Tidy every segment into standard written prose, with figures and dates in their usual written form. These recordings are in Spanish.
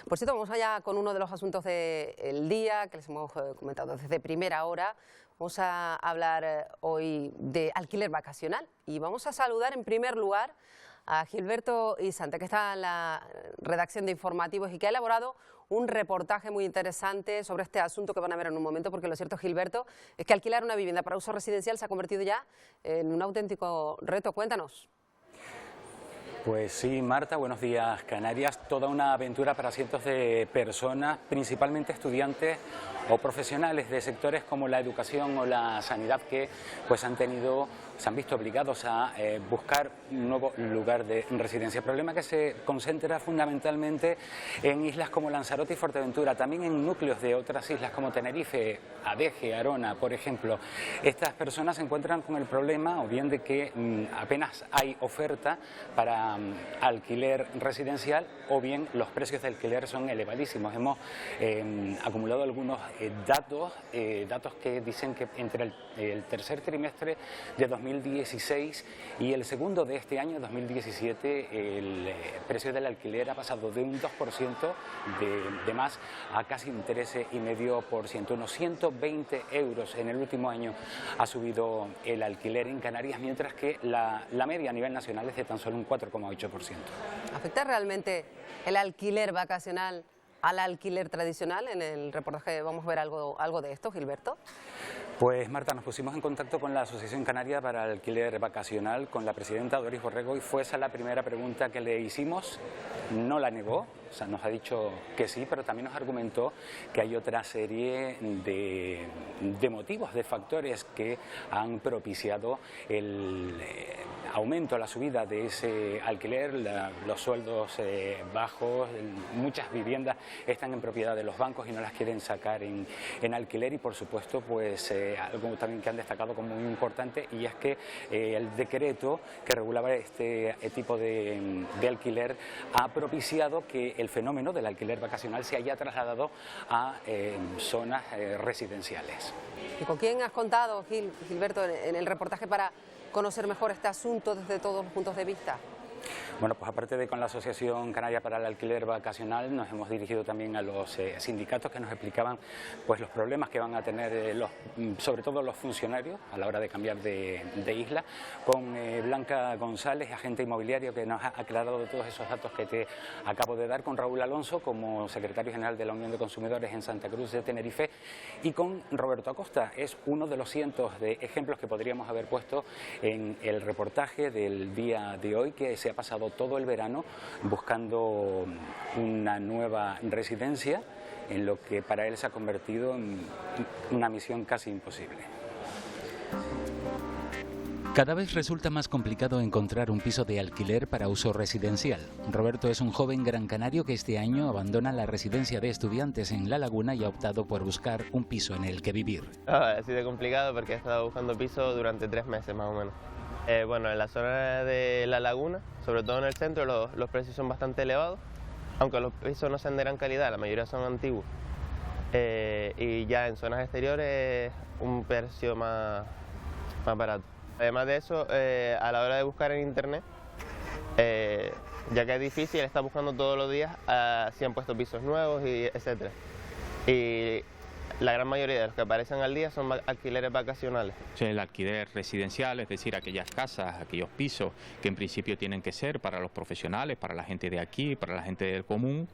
Por cierto, vamos allá con uno de los asuntos del día que les hemos comentado desde primera hora. Vamos a hablar hoy de alquiler vacacional y vamos a saludar en primer lugar a Gilberto Isante, que está en la redacción de informativos y que ha elaborado un reportaje muy interesante sobre este asunto que van a ver en un momento, porque lo cierto, Gilberto, es que alquilar una vivienda para uso residencial se ha convertido ya en un auténtico reto. Cuéntanos. Pues sí, Marta, buenos días. Canarias, toda una aventura para cientos de personas, principalmente estudiantes o profesionales de sectores como la educación o la sanidad, que pues se han visto obligados a buscar un nuevo lugar de residencia. El problema que se concentra fundamentalmente en islas como Lanzarote y Fuerteventura, también en núcleos de otras islas como Tenerife, Adeje, Arona, por ejemplo. Estas personas se encuentran con el problema o bien de que apenas hay oferta para alquiler residencial, o bien los precios de alquiler son elevadísimos. Hemos acumulado algunos datos que dicen que entre el tercer trimestre de 2016 y el segundo de este año, 2017, el precio del alquiler ha pasado de un 2% de más a casi un 13,5%. Unos 120 euros en el último año ha subido el alquiler en Canarias, mientras que la media a nivel nacional es de tan solo un 4,8%. ¿Afecta realmente el alquiler vacacional al alquiler tradicional? En el reportaje vamos a ver algo de esto, Gilberto. Pues Marta, nos pusimos en contacto con la Asociación Canaria para el Alquiler Vacacional, con la presidenta Doris Borrego, y fue esa la primera pregunta que le hicimos. No la negó, o sea, nos ha dicho que sí, pero también nos argumentó que hay otra serie de motivos, de factores que han propiciado el aumento, la subida de ese alquiler. Los sueldos bajos, muchas viviendas están en propiedad de los bancos y no las quieren sacar en alquiler, y por supuesto pues algo también que han destacado como muy importante, y es que el decreto que regulaba este tipo de alquiler ha propiciado que el fenómeno del alquiler vacacional se haya trasladado a zonas residenciales. ¿Y con quién has contado, Gilberto, en el reportaje para conocer mejor este asunto desde todos los puntos de vista? Bueno, pues aparte de con la Asociación Canaria para el Alquiler Vacacional, nos hemos dirigido también a los sindicatos que nos explicaban pues los problemas que van a tener sobre todo los funcionarios a la hora de cambiar de isla, con Blanca González, agente inmobiliario, que nos ha aclarado todos esos datos que te acabo de dar, con Raúl Alonso como secretario general de la Unión de Consumidores en Santa Cruz de Tenerife, y con Roberto Acosta. Es uno de los cientos de ejemplos que podríamos haber puesto en el reportaje del día de hoy, que se ha pasado todo el verano buscando una nueva residencia, en lo que para él se ha convertido en una misión casi imposible. Cada vez resulta más complicado encontrar un piso de alquiler para uso residencial. Roberto es un joven gran canario que este año abandona la residencia de estudiantes en La Laguna y ha optado por buscar un piso en el que vivir. Ha sido complicado porque he estado buscando piso durante 3 meses más o menos. Bueno, en la zona de La Laguna, sobre todo en el centro, los precios son bastante elevados, aunque los pisos no sean de gran calidad, la mayoría son antiguos. Y ya en zonas exteriores un precio más barato. Además de eso, a la hora de buscar en internet, ya que es difícil, está buscando todos los días si han puesto pisos nuevos, etc. Y la gran mayoría de los que aparecen al día son alquileres vacacionales. El alquiler residencial, es decir, aquellas casas, aquellos pisos que en principio tienen que ser para los profesionales, para la gente de aquí, para la gente del común,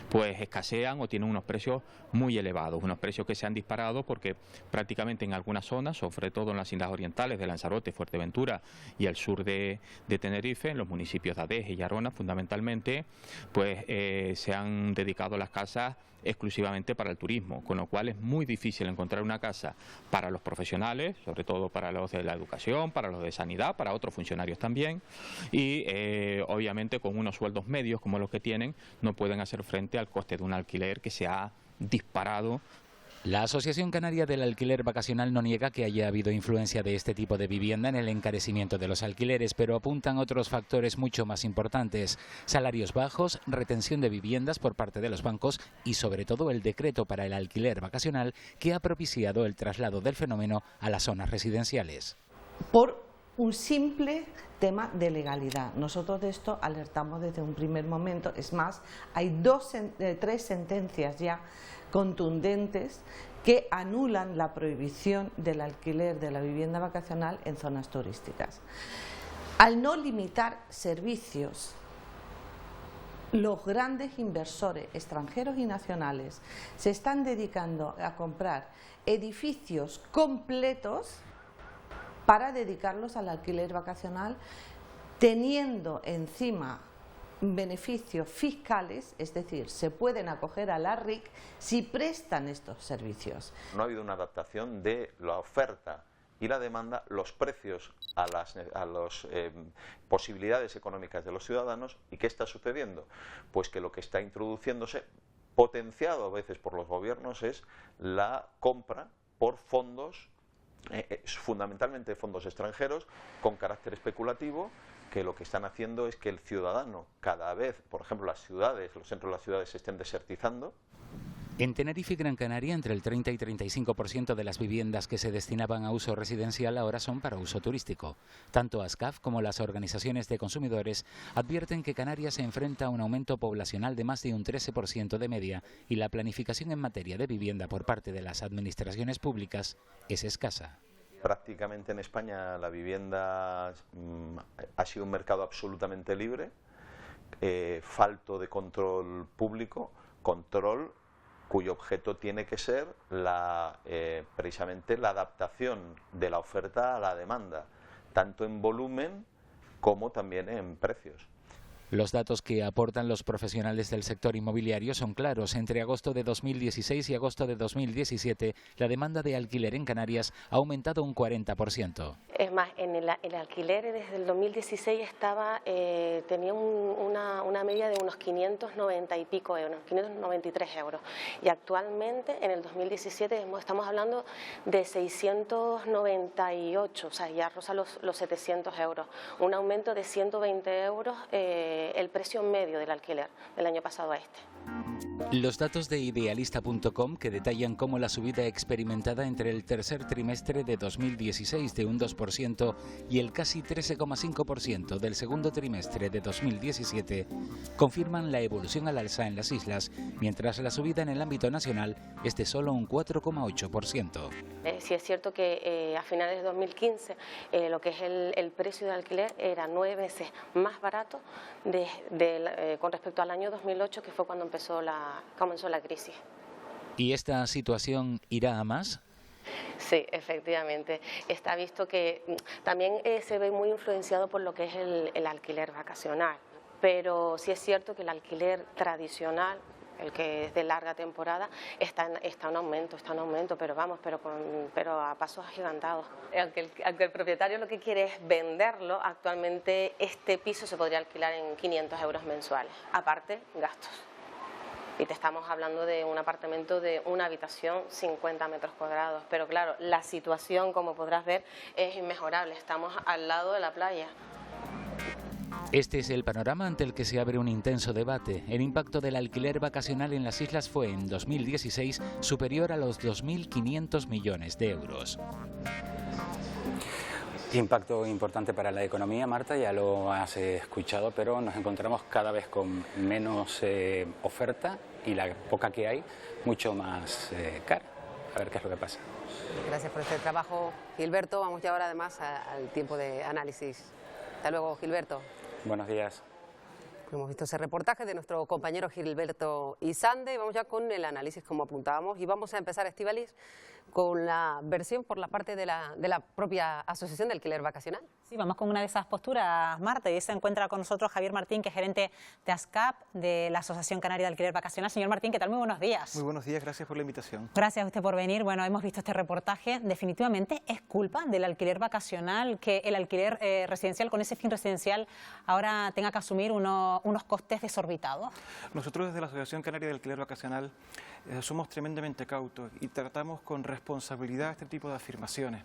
pues escasean o tienen unos precios muy elevados, unos precios que se han disparado porque prácticamente en algunas zonas, sobre todo en las islas orientales de Lanzarote, Fuerteventura y el sur de Tenerife, en los municipios de Adeje y Arona fundamentalmente, pues se han dedicado las casas exclusivamente para el turismo, con lo cual es muy difícil encontrar una casa para los profesionales, sobre todo para los de la educación, para los de sanidad, para otros funcionarios también, y obviamente con unos sueldos medios como los que tienen no pueden hacer frente al coste de un alquiler que se ha disparado. La Asociación Canaria del Alquiler Vacacional no niega que haya habido influencia de este tipo de vivienda en el encarecimiento de los alquileres, pero apuntan otros factores mucho más importantes: salarios bajos, retención de viviendas por parte de los bancos y sobre todo el decreto para el alquiler vacacional que ha propiciado el traslado del fenómeno a las zonas residenciales. Por un simple tema de legalidad. Nosotros de esto alertamos desde un primer momento. Es más, hay tres sentencias ya contundentes que anulan la prohibición del alquiler de la vivienda vacacional en zonas turísticas. Al no limitar servicios, los grandes inversores extranjeros y nacionales se están dedicando a comprar edificios completos para dedicarlos al alquiler vacacional, teniendo encima beneficios fiscales, es decir, se pueden acoger a la RIC si prestan estos servicios. No ha habido una adaptación de la oferta y la demanda, los precios a las posibilidades económicas de los ciudadanos. ¿Y qué está sucediendo? Pues que lo que está introduciéndose, potenciado a veces por los gobiernos, es la compra por fondos, fundamentalmente fondos extranjeros, con carácter especulativo, que lo que están haciendo es que el ciudadano cada vez, por ejemplo, las ciudades, los centros de las ciudades se estén desertizando. En Tenerife y Gran Canaria, entre el 30 y 35% de las viviendas que se destinaban a uso residencial ahora son para uso turístico. Tanto ASCAF como las organizaciones de consumidores advierten que Canarias se enfrenta a un aumento poblacional de más de un 13% de media y la planificación en materia de vivienda por parte de las administraciones públicas es escasa. Prácticamente en España la vivienda ha sido un mercado absolutamente libre, falto de control público, control cuyo objeto tiene que ser precisamente la adaptación de la oferta a la demanda, tanto en volumen como también en precios. Los datos que aportan los profesionales del sector inmobiliario son claros. Entre agosto de 2016 y agosto de 2017, la demanda de alquiler en Canarias ha aumentado un 40%. Es más, en el alquiler desde el 2016 tenía una media de unos 590 y pico euros, 593 euros. Y actualmente, en el 2017, estamos hablando de 698, o sea, ya roza los 700 euros. Un aumento de 120 euros el precio medio del alquiler del año pasado a este. Los datos de idealista.com, que detallan cómo la subida experimentada entre el tercer trimestre de 2016 de un 2% y el casi 13,5% del segundo trimestre de 2017 confirman la evolución al alza en las islas, mientras la subida en el ámbito nacional es de solo un 4,8%. Sí es cierto que a finales de 2015 lo que es el precio de alquiler era 9 veces más barato con respecto al año 2008, que fue cuando comenzó la crisis. ¿Y esta situación irá a más? Sí, efectivamente. Está visto que también se ve muy influenciado por lo que es el alquiler vacacional, pero sí es cierto que el alquiler tradicional, el que es de larga temporada, está en aumento, pero a pasos agigantados. Aunque el propietario lo que quiere es venderlo, actualmente este piso se podría alquilar en 500 euros mensuales, aparte gastos. Y te estamos hablando de un apartamento de una habitación, 50 metros cuadrados. Pero claro, la situación, como podrás ver, es inmejorable. Estamos al lado de la playa. Este es el panorama ante el que se abre un intenso debate. El impacto del alquiler vacacional en las islas fue en 2016 superior a los 2.500 millones de euros. Impacto importante para la economía, Marta, ya lo has escuchado, pero nos encontramos cada vez con menos oferta y la poca que hay mucho más cara. A ver qué es lo que pasa. Gracias por este trabajo, Gilberto. Vamos ya ahora además al tiempo de análisis. Hasta luego, Gilberto. Buenos días. Hemos visto ese reportaje de nuestro compañero Gilberto Isande y vamos ya con el análisis, como apuntábamos, y vamos a empezar, Estíbaliz, con la versión por la parte de la propia Asociación de Alquiler Vacacional. Sí, vamos con una de esas posturas, Marta, y se encuentra con nosotros Javier Martín, que es gerente de ASCAP, de la Asociación Canaria de Alquiler Vacacional. Señor Martín, ¿qué tal? Muy buenos días. Muy buenos días, gracias por la invitación. Gracias a usted por venir. Bueno, hemos visto este reportaje. Definitivamente es culpa del alquiler vacacional que el alquiler residencial, con ese fin residencial, ahora tenga que asumir unos costes desorbitados. Nosotros desde la Asociación Canaria de Alquiler Vacacional somos tremendamente cautos y tratamos con responsabilidad a este tipo de afirmaciones,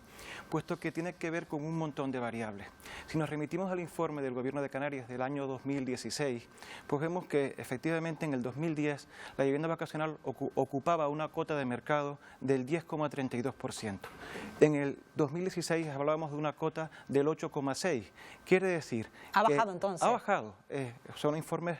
puesto que tiene que ver con un montón de variables. Si nos remitimos al informe del Gobierno de Canarias del año 2016, pues vemos que efectivamente en el 2010 la vivienda vacacional ocupaba una cuota de mercado del 10,32%. En el 2016 hablábamos de una cota del 8,6%. Quiere decir... ¿Ha bajado entonces? Ha bajado. Son informes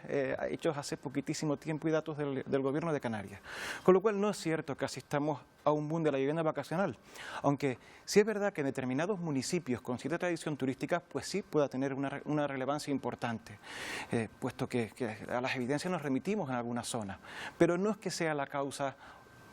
hechos hace poquitísimo tiempo y datos del Gobierno de Canarias. Con lo cual no es cierto que asistamos a un boom de la vivienda vacacional, aunque sí es verdad que en determinados municipios con cierta tradición turística, pues sí pueda tener una relevancia importante, puesto que a las evidencias nos remitimos en algunas zonas, pero no es que sea la causa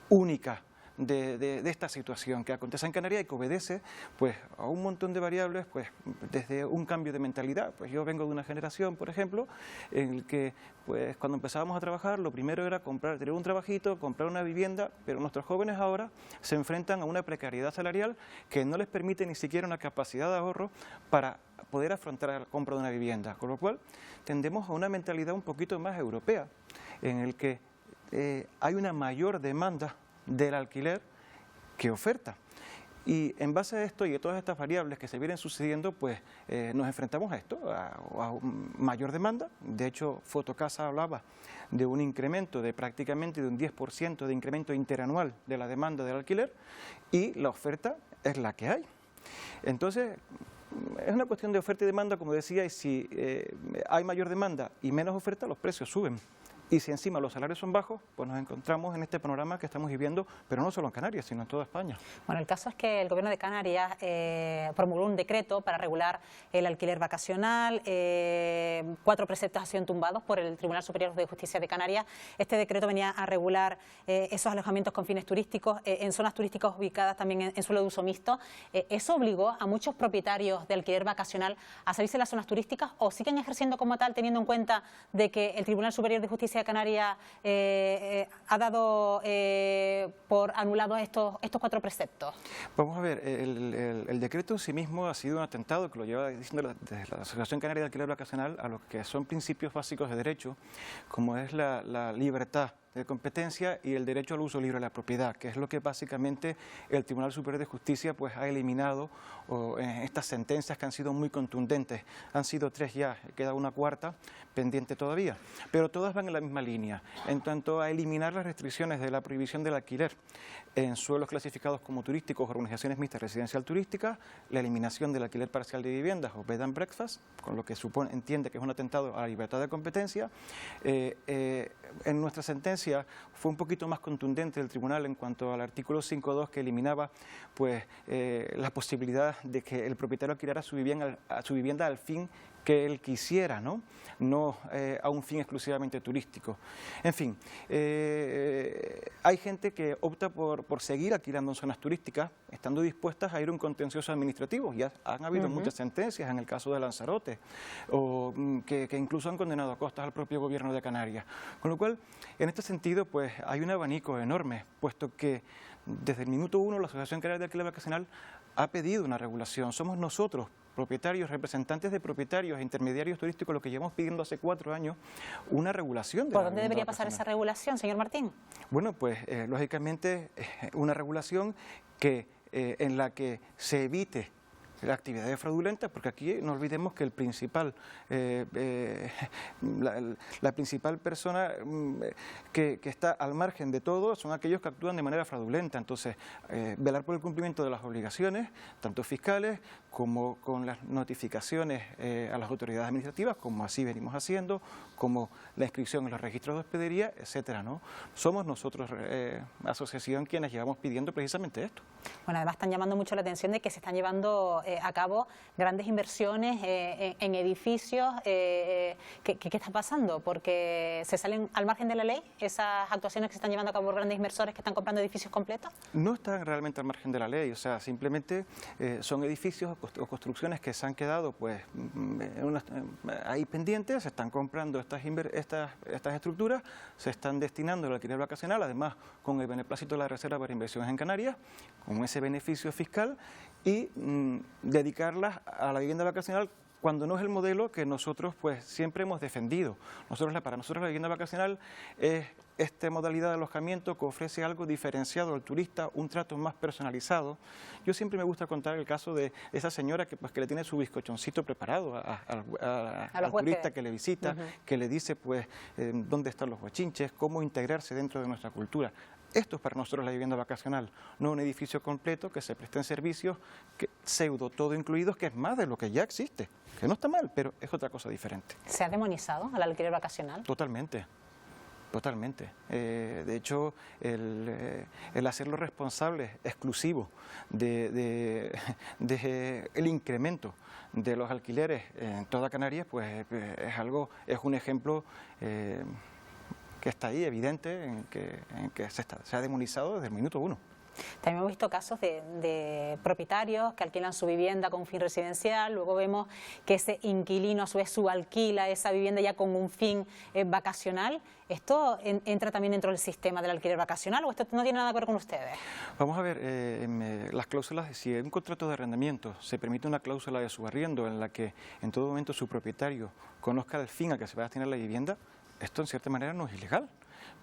única de esta situación que acontece en Canarias y que obedece pues a un montón de variables, pues desde un cambio de mentalidad. Pues yo vengo de una generación, por ejemplo, en el que pues cuando empezábamos a trabajar lo primero era tener un trabajito, comprar una vivienda, pero nuestros jóvenes ahora se enfrentan a una precariedad salarial que no les permite ni siquiera una capacidad de ahorro para poder afrontar la compra de una vivienda, con lo cual tendemos a una mentalidad un poquito más europea, en el que hay una mayor demanda del alquiler que oferta. Y en base a esto y a todas estas variables que se vienen sucediendo, pues nos enfrentamos a esto, a mayor demanda. De hecho, Fotocasa hablaba de un incremento de prácticamente de un 10% de incremento interanual de la demanda del alquiler, y la oferta es la que hay. Entonces, es una cuestión de oferta y demanda, como decía, y si hay mayor demanda y menos oferta, los precios suben. Y si encima los salarios son bajos, pues nos encontramos en este panorama que estamos viviendo, pero no solo en Canarias, sino en toda España. Bueno, el caso es que el Gobierno de Canarias promulgó un decreto para regular el alquiler vacacional. 4 preceptos han sido tumbados por el Tribunal Superior de Justicia de Canarias. Este decreto venía a regular esos alojamientos con fines turísticos, en zonas turísticas ubicadas también en suelo de uso mixto. ¿Eso obligó a muchos propietarios de alquiler vacacional a salirse de las zonas turísticas o siguen ejerciendo como tal, teniendo en cuenta de que el Tribunal Superior de Justicia de Canarias ha dado por anulados estos 4 preceptos? Vamos a ver, el decreto en sí mismo ha sido un atentado que lo lleva diciendo desde la Asociación Canaria de Alquiler Vacacional a lo que son principios básicos de derecho, como es la libertad de competencia y el derecho al uso libre de la propiedad, que es lo que básicamente el Tribunal Superior de Justicia pues ha eliminado en estas sentencias que han sido muy contundentes. Han sido 3 ya, queda una 4ª pendiente todavía, pero todas van en la misma línea, en tanto a eliminar las restricciones de la prohibición del alquiler en suelos clasificados como turísticos o organizaciones mixtas residencial turísticas, la eliminación del alquiler parcial de viviendas o bed and breakfast, con lo que entiende que es un atentado a la libertad de competencia. En nuestra sentencia fue un poquito más contundente el tribunal en cuanto al artículo 5.2, que eliminaba pues la posibilidad de que el propietario alquilara su vivienda al fin que él quisiera, no a un fin exclusivamente turístico. En fin, hay gente que opta por seguir alquilando en zonas turísticas, estando dispuestas a ir a un contencioso administrativo. Ya han habido muchas sentencias en el caso de Lanzarote, o que incluso han condenado a costas al propio Gobierno de Canarias. Con lo cual, en este sentido, pues hay un abanico enorme, puesto que desde el minuto 1 la Asociación Canaria de Alquiler Vacacional ha pedido una regulación. Somos nosotros, propietarios, representantes de propietarios e intermediarios turísticos, lo que llevamos pidiendo hace 4 años, una regulación. ¿Por dónde debería pasar esa regulación, señor Martín? Bueno, pues lógicamente una regulación en la que se evite la actividad fraudulenta, porque aquí no olvidemos que la principal persona que está al margen de todo son aquellos que actúan de manera fraudulenta. Entonces, velar por el cumplimiento de las obligaciones, tanto fiscales como con las notificaciones a las autoridades administrativas, como así venimos haciendo, como la inscripción en los registros de hospedería, etcétera, ¿no? Somos nosotros, asociación, quienes llevamos pidiendo precisamente esto. Bueno, además están llamando mucho la atención de que se están llevando a cabo grandes inversiones en edificios. ¿Qué está pasando? Porque se salen al margen de la ley esas actuaciones que se están llevando a cabo por grandes inversores que están comprando edificios completos. No están realmente al margen de la ley, o sea, simplemente son edificios o construcciones que se han quedado pues ahí pendientes, se están comprando estas estructuras, se están destinando al alquiler vacacional, además con el beneplácito de la Reserva para Inversiones en Canarias, con ese beneficio fiscal, y dedicarlas a la vivienda vacacional cuando no es el modelo que nosotros pues siempre hemos defendido. Para nosotros la vivienda vacacional es esta modalidad de alojamiento que ofrece algo diferenciado al turista, un trato más personalizado. Yo siempre me gusta contar el caso de esa señora que le tiene su bizcochoncito preparado al turista que le visita, que le dice pues dónde están los bochinches, cómo integrarse dentro de nuestra cultura. Esto es para nosotros la vivienda vacacional, no un edificio completo que se presten servicios pseudo todo incluidos, que es más de lo que ya existe, que no está mal, pero es otra cosa diferente. ¿Se ha demonizado al alquiler vacacional? Totalmente. Totalmente. De hecho, el hacerlo responsable, exclusivo del incremento de los alquileres en toda Canarias, pues es un ejemplo que está ahí, evidente, en que se ha demonizado desde el minuto uno. También hemos visto casos de propietarios que alquilan su vivienda con un fin residencial, luego vemos que ese inquilino a su vez subalquila esa vivienda ya con un fin vacacional. ¿Esto entra también dentro del sistema del alquiler vacacional o esto no tiene nada que ver con ustedes? Vamos a ver, las cláusulas, si en un contrato de arrendamiento se permite una cláusula de subarriendo en la que en todo momento su propietario conozca el fin a que se va a destinar la vivienda, esto en cierta manera no es ilegal.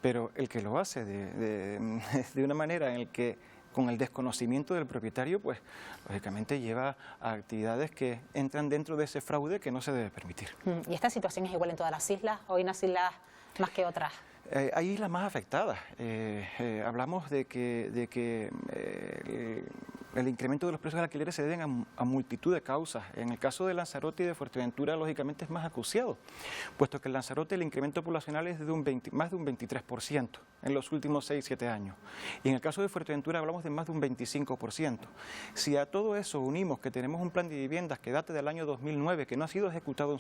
Pero el que lo hace de una manera en la que con el desconocimiento del propietario, pues lógicamente lleva a actividades que entran dentro de ese fraude que no se debe permitir. ¿Y esta situación es igual en todas las islas o hay unas islas más que otras? Hay islas más afectadas. Hablamos de que el incremento de los precios de alquileres se deben a multitud de causas. En el caso de Lanzarote y de Fuerteventura, lógicamente es más acuciado, puesto que en Lanzarote el incremento poblacional es de más de un 23% en los últimos 6-7 años. Y en el caso de Fuerteventura hablamos de más de un 25%. Si a todo eso unimos que tenemos un plan de viviendas que date del año 2009, que no ha sido ejecutado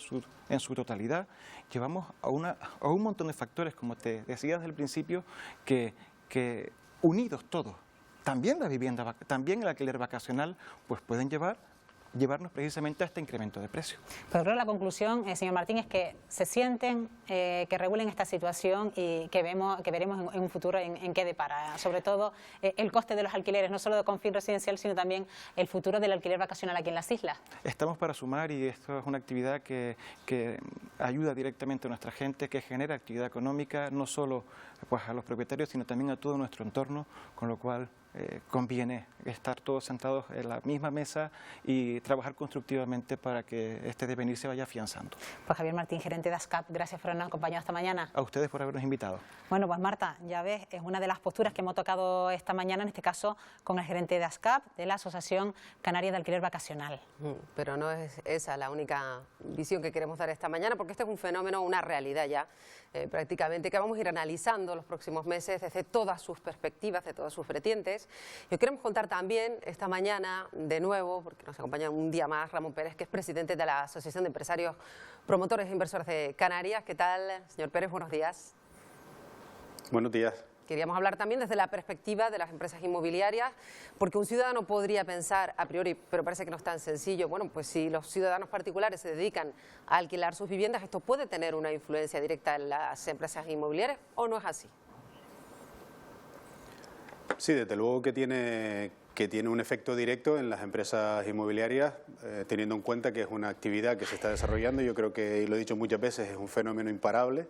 en su totalidad, llevamos a un montón de factores, como te decía desde el principio, que unidos todos, también la vivienda, también el alquiler vacacional, pues pueden llevarnos precisamente a este incremento de precios. Pero creo que la conclusión, señor Martín, es que se sienten, que regulen esta situación y que veremos en un futuro en qué depara. Sobre todo el coste de los alquileres, no solo con fin residencial, sino también el futuro del alquiler vacacional aquí en las islas. Estamos para sumar y esto es una actividad que ayuda directamente a nuestra gente, que genera actividad económica, no solo pues, a los propietarios, sino también a todo nuestro entorno, con lo cual conviene estar todos sentados en la misma mesa y trabajar constructivamente para que este devenir se vaya afianzando. Pues Javier Martín, gerente de ASCAP, gracias por habernos acompañado esta mañana. A ustedes por habernos invitado. Bueno, pues Marta, ya ves, es una de las posturas que hemos tocado esta mañana, en este caso con el gerente de ASCAP, de la Asociación Canaria de Alquiler Vacacional. Pero no es esa la única visión que queremos dar esta mañana, porque este es un fenómeno, una realidad ya, prácticamente, que vamos a ir analizando los próximos meses desde todas sus perspectivas, de todas sus vertientes. Y queremos contar también esta mañana, de nuevo, porque nos acompaña un día más Ramón Pérez, que es presidente de la Asociación de Empresarios, Promotores e Inversores de Canarias. ¿Qué tal, señor Pérez? Buenos días. Buenos días. Queríamos hablar también desde la perspectiva de las empresas inmobiliarias, porque un ciudadano podría pensar a priori, pero parece que no es tan sencillo, bueno, pues si los ciudadanos particulares se dedican a alquilar sus viviendas, ¿esto puede tener una influencia directa en las empresas inmobiliarias o no es así? Sí, desde luego que tiene un efecto directo en las empresas inmobiliarias, teniendo en cuenta que es una actividad que se está desarrollando. Yo creo que, y lo he dicho muchas veces, es un fenómeno imparable,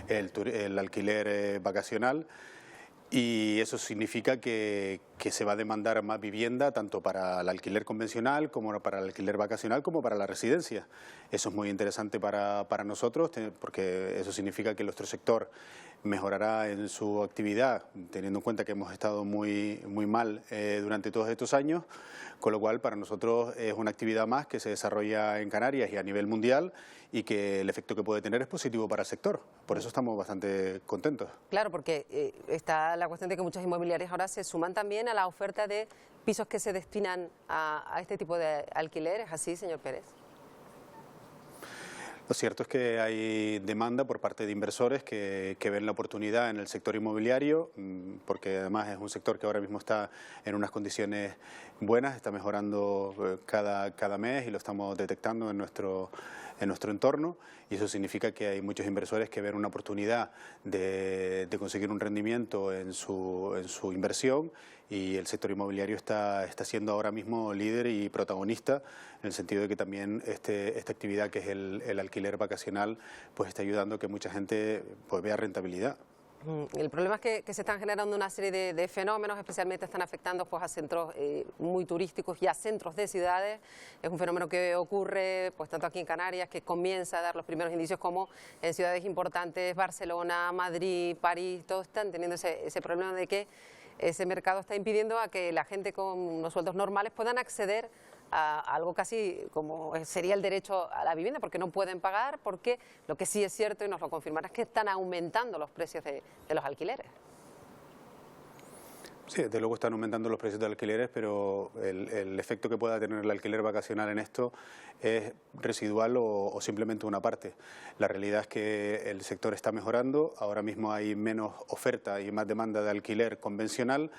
el alquiler vacacional. Y eso significa que se va a demandar más vivienda, tanto para el alquiler convencional, como para el alquiler vacacional, como para la residencia. Eso es muy interesante para nosotros, porque eso significa que nuestro sector mejorará en su actividad, teniendo en cuenta que hemos estado muy mal durante todos estos años, con lo cual para nosotros es una actividad más que se desarrolla en Canarias y a nivel mundial y que el efecto que puede tener es positivo para el sector. Por eso estamos bastante contentos. Claro, porque está la cuestión de que muchas inmobiliarias ahora se suman también a la oferta de pisos que se destinan a este tipo de alquileres. ¿Así, señor Pérez? Lo cierto es que hay demanda por parte de inversores que ven la oportunidad en el sector inmobiliario, porque además es un sector que ahora mismo está en unas condiciones buenas, está mejorando cada mes y lo estamos detectando en nuestro entorno, y eso significa que hay muchos inversores que ven una oportunidad de conseguir un rendimiento en su inversión, y el sector inmobiliario está siendo ahora mismo líder y protagonista, en el sentido de que también esta actividad, que es el alquiler vacacional, pues está ayudando a que mucha gente pues vea rentabilidad. El problema es que se están generando una serie de fenómenos, especialmente están afectando pues, a centros muy turísticos y a centros de ciudades. Es un fenómeno que ocurre pues, tanto aquí en Canarias, que comienza a dar los primeros indicios, como en ciudades importantes, Barcelona, Madrid, París, todos están teniendo ese problema de que ese mercado está impidiendo a que la gente con unos sueldos normales puedan acceder a algo casi como sería el derecho a la vivienda, porque no pueden pagar, porque lo que sí es cierto, y nos lo confirmará, es que están aumentando los precios de los alquileres. Sí, desde luego están aumentando los precios de alquileres, pero el efecto que pueda tener el alquiler vacacional en esto es residual o simplemente una parte. La realidad es que el sector está mejorando, ahora mismo hay menos oferta y más demanda de alquiler convencional.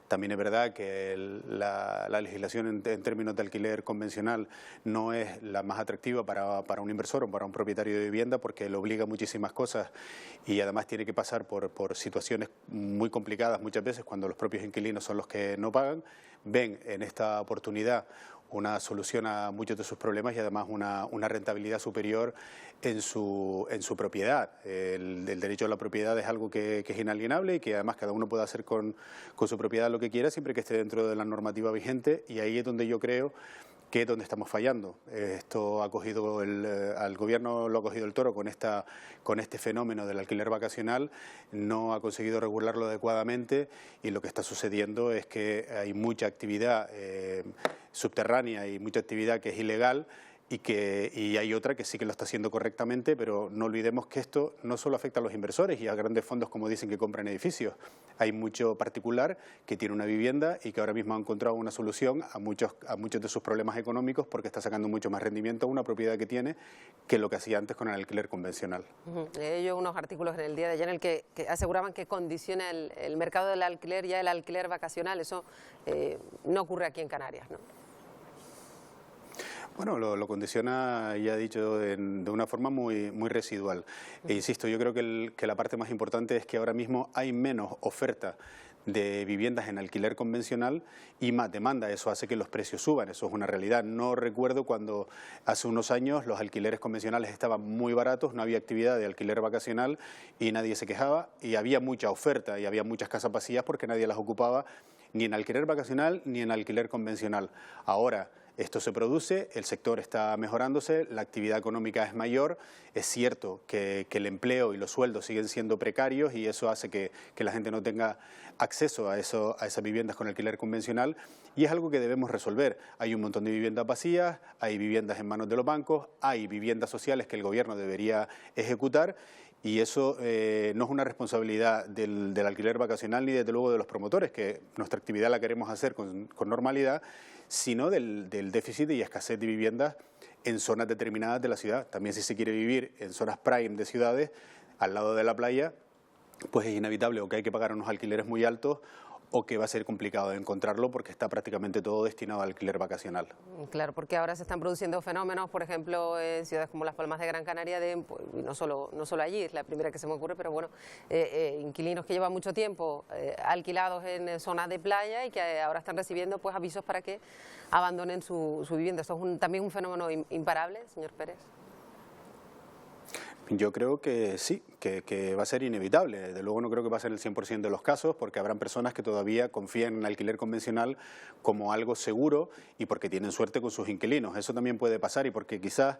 También es verdad que la legislación en términos de alquiler convencional no es la más atractiva para un inversor o para un propietario de vivienda, porque le obliga a muchísimas cosas y además tiene que pasar por situaciones muy complicadas muchas veces, cuando los propios inquilinos son los que no pagan. Ven en esta oportunidad una solución a muchos de sus problemas y además una rentabilidad superior en su propiedad. El derecho a la propiedad es algo que es inalienable y que además cada uno puede hacer con su propiedad lo que quiera, siempre que esté dentro de la normativa vigente, y ahí es donde yo creo que es donde estamos fallando. Esto ha cogido al gobierno lo ha cogido el toro con este fenómeno del alquiler vacacional, no ha conseguido regularlo adecuadamente, y lo que está sucediendo es que hay mucha actividad subterránea y mucha actividad que es ilegal, y hay otra que sí que lo está haciendo correctamente, pero no olvidemos que esto no solo afecta a los inversores y a grandes fondos, como dicen, que compran edificios. Hay mucho particular que tiene una vivienda y que ahora mismo ha encontrado una solución a muchos de sus problemas económicos, porque está sacando mucho más rendimiento a una propiedad que tiene que lo que hacía antes con el alquiler convencional. Yo unos artículos en el día de ayer en el que aseguraban que condiciona el mercado del alquiler, ya el alquiler vacacional. Eso no ocurre aquí en Canarias, ¿no? Bueno, lo condiciona, ya he dicho, de una forma muy residual. E insisto, yo creo que la parte más importante es que ahora mismo hay menos oferta de viviendas en alquiler convencional y más demanda. Eso hace que los precios suban, eso es una realidad. No recuerdo cuando hace unos años los alquileres convencionales estaban muy baratos, no había actividad de alquiler vacacional y nadie se quejaba, y había mucha oferta y había muchas casas vacías porque nadie las ocupaba, ni en alquiler vacacional ni en alquiler convencional. Ahora esto se produce, el sector está mejorándose, la actividad económica es mayor. Es cierto que el empleo y los sueldos siguen siendo precarios, y eso hace que la gente no tenga acceso a esas viviendas con alquiler convencional, y es algo que debemos resolver. Hay un montón de viviendas vacías, hay viviendas en manos de los bancos, hay viviendas sociales que el gobierno debería ejecutar, y eso no es una responsabilidad del alquiler vacacional ni desde luego de los promotores, que nuestra actividad la queremos hacer con normalidad, sino del déficit y escasez de viviendas en zonas determinadas de la ciudad. También, si se quiere vivir en zonas prime de ciudades, al lado de la playa, pues es inevitable o que hay que pagar unos alquileres muy altos, o que va a ser complicado de encontrarlo porque está prácticamente todo destinado al alquiler vacacional. Claro, porque ahora se están produciendo fenómenos, por ejemplo, en ciudades como Las Palmas de Gran Canaria, pues, y no solo allí, es la primera que se me ocurre, pero bueno, inquilinos que llevan mucho tiempo alquilados en zonas de playa y que ahora están recibiendo pues avisos para que abandonen su vivienda. Esto es también un fenómeno imparable, señor Pérez. Yo creo que sí, que va a ser inevitable. Desde luego no creo que va a ser el 100% de los casos, porque habrán personas que todavía confían en el alquiler convencional como algo seguro y porque tienen suerte con sus inquilinos. Eso también puede pasar, y porque quizás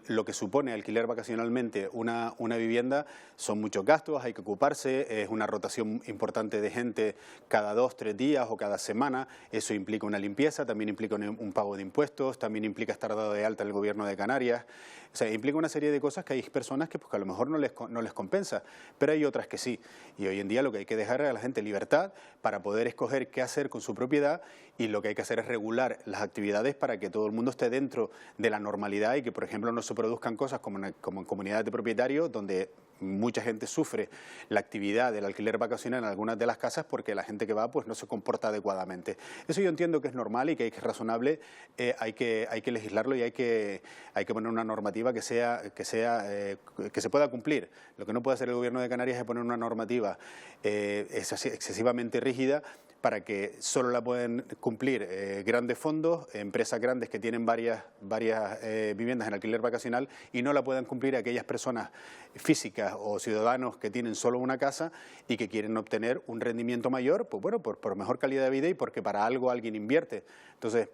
lo que supone alquiler vacacionalmente una vivienda son muchos gastos, hay que ocuparse, es una rotación importante de gente cada 2 o 3 días o cada semana. Eso implica una limpieza, también implica un pago de impuestos, también implica estar dado de alta en el gobierno de Canarias. O sea, implica una serie de cosas que hay personas que, pues, que a lo mejor no les compensa, pero hay otras que sí. Y hoy en día lo que hay que dejar a la gente libertad para poder escoger qué hacer con su propiedad, y lo que hay que hacer es regular las actividades para que todo el mundo esté dentro de la normalidad y que, por ejemplo, no se produzcan cosas como en comunidades de propietarios donde mucha gente sufre la actividad del alquiler vacacional en algunas de las casas porque la gente que va pues no se comporta adecuadamente. Eso yo entiendo que es normal y que es razonable, hay que legislarlo y hay que poner una normativa que se pueda cumplir. Lo que no puede hacer el Gobierno de Canarias es poner una normativa excesivamente rígida para que solo la pueden cumplir grandes fondos, empresas grandes que tienen varias viviendas en alquiler vacacional, y no la puedan cumplir aquellas personas físicas o ciudadanos que tienen solo una casa y que quieren obtener un rendimiento mayor, pues bueno, por mejor calidad de vida y porque para algo alguien invierte. Entonces,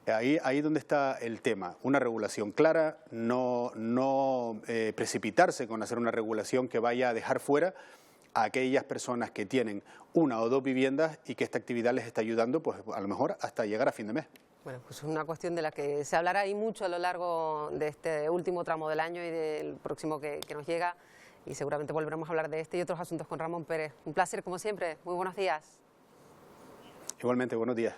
ahí donde está el tema, una regulación clara, no precipitarse con hacer una regulación que vaya a dejar fuera a aquellas personas que tienen una o dos viviendas y que esta actividad les está ayudando, pues a lo mejor hasta llegar a fin de mes. Bueno, pues es una cuestión de la que se hablará ahí mucho a lo largo de este último tramo del año y del próximo que nos llega, y seguramente volveremos a hablar de este y otros asuntos con Ramón Pérez. Un placer, como siempre. Muy buenos días. Igualmente, buenos días.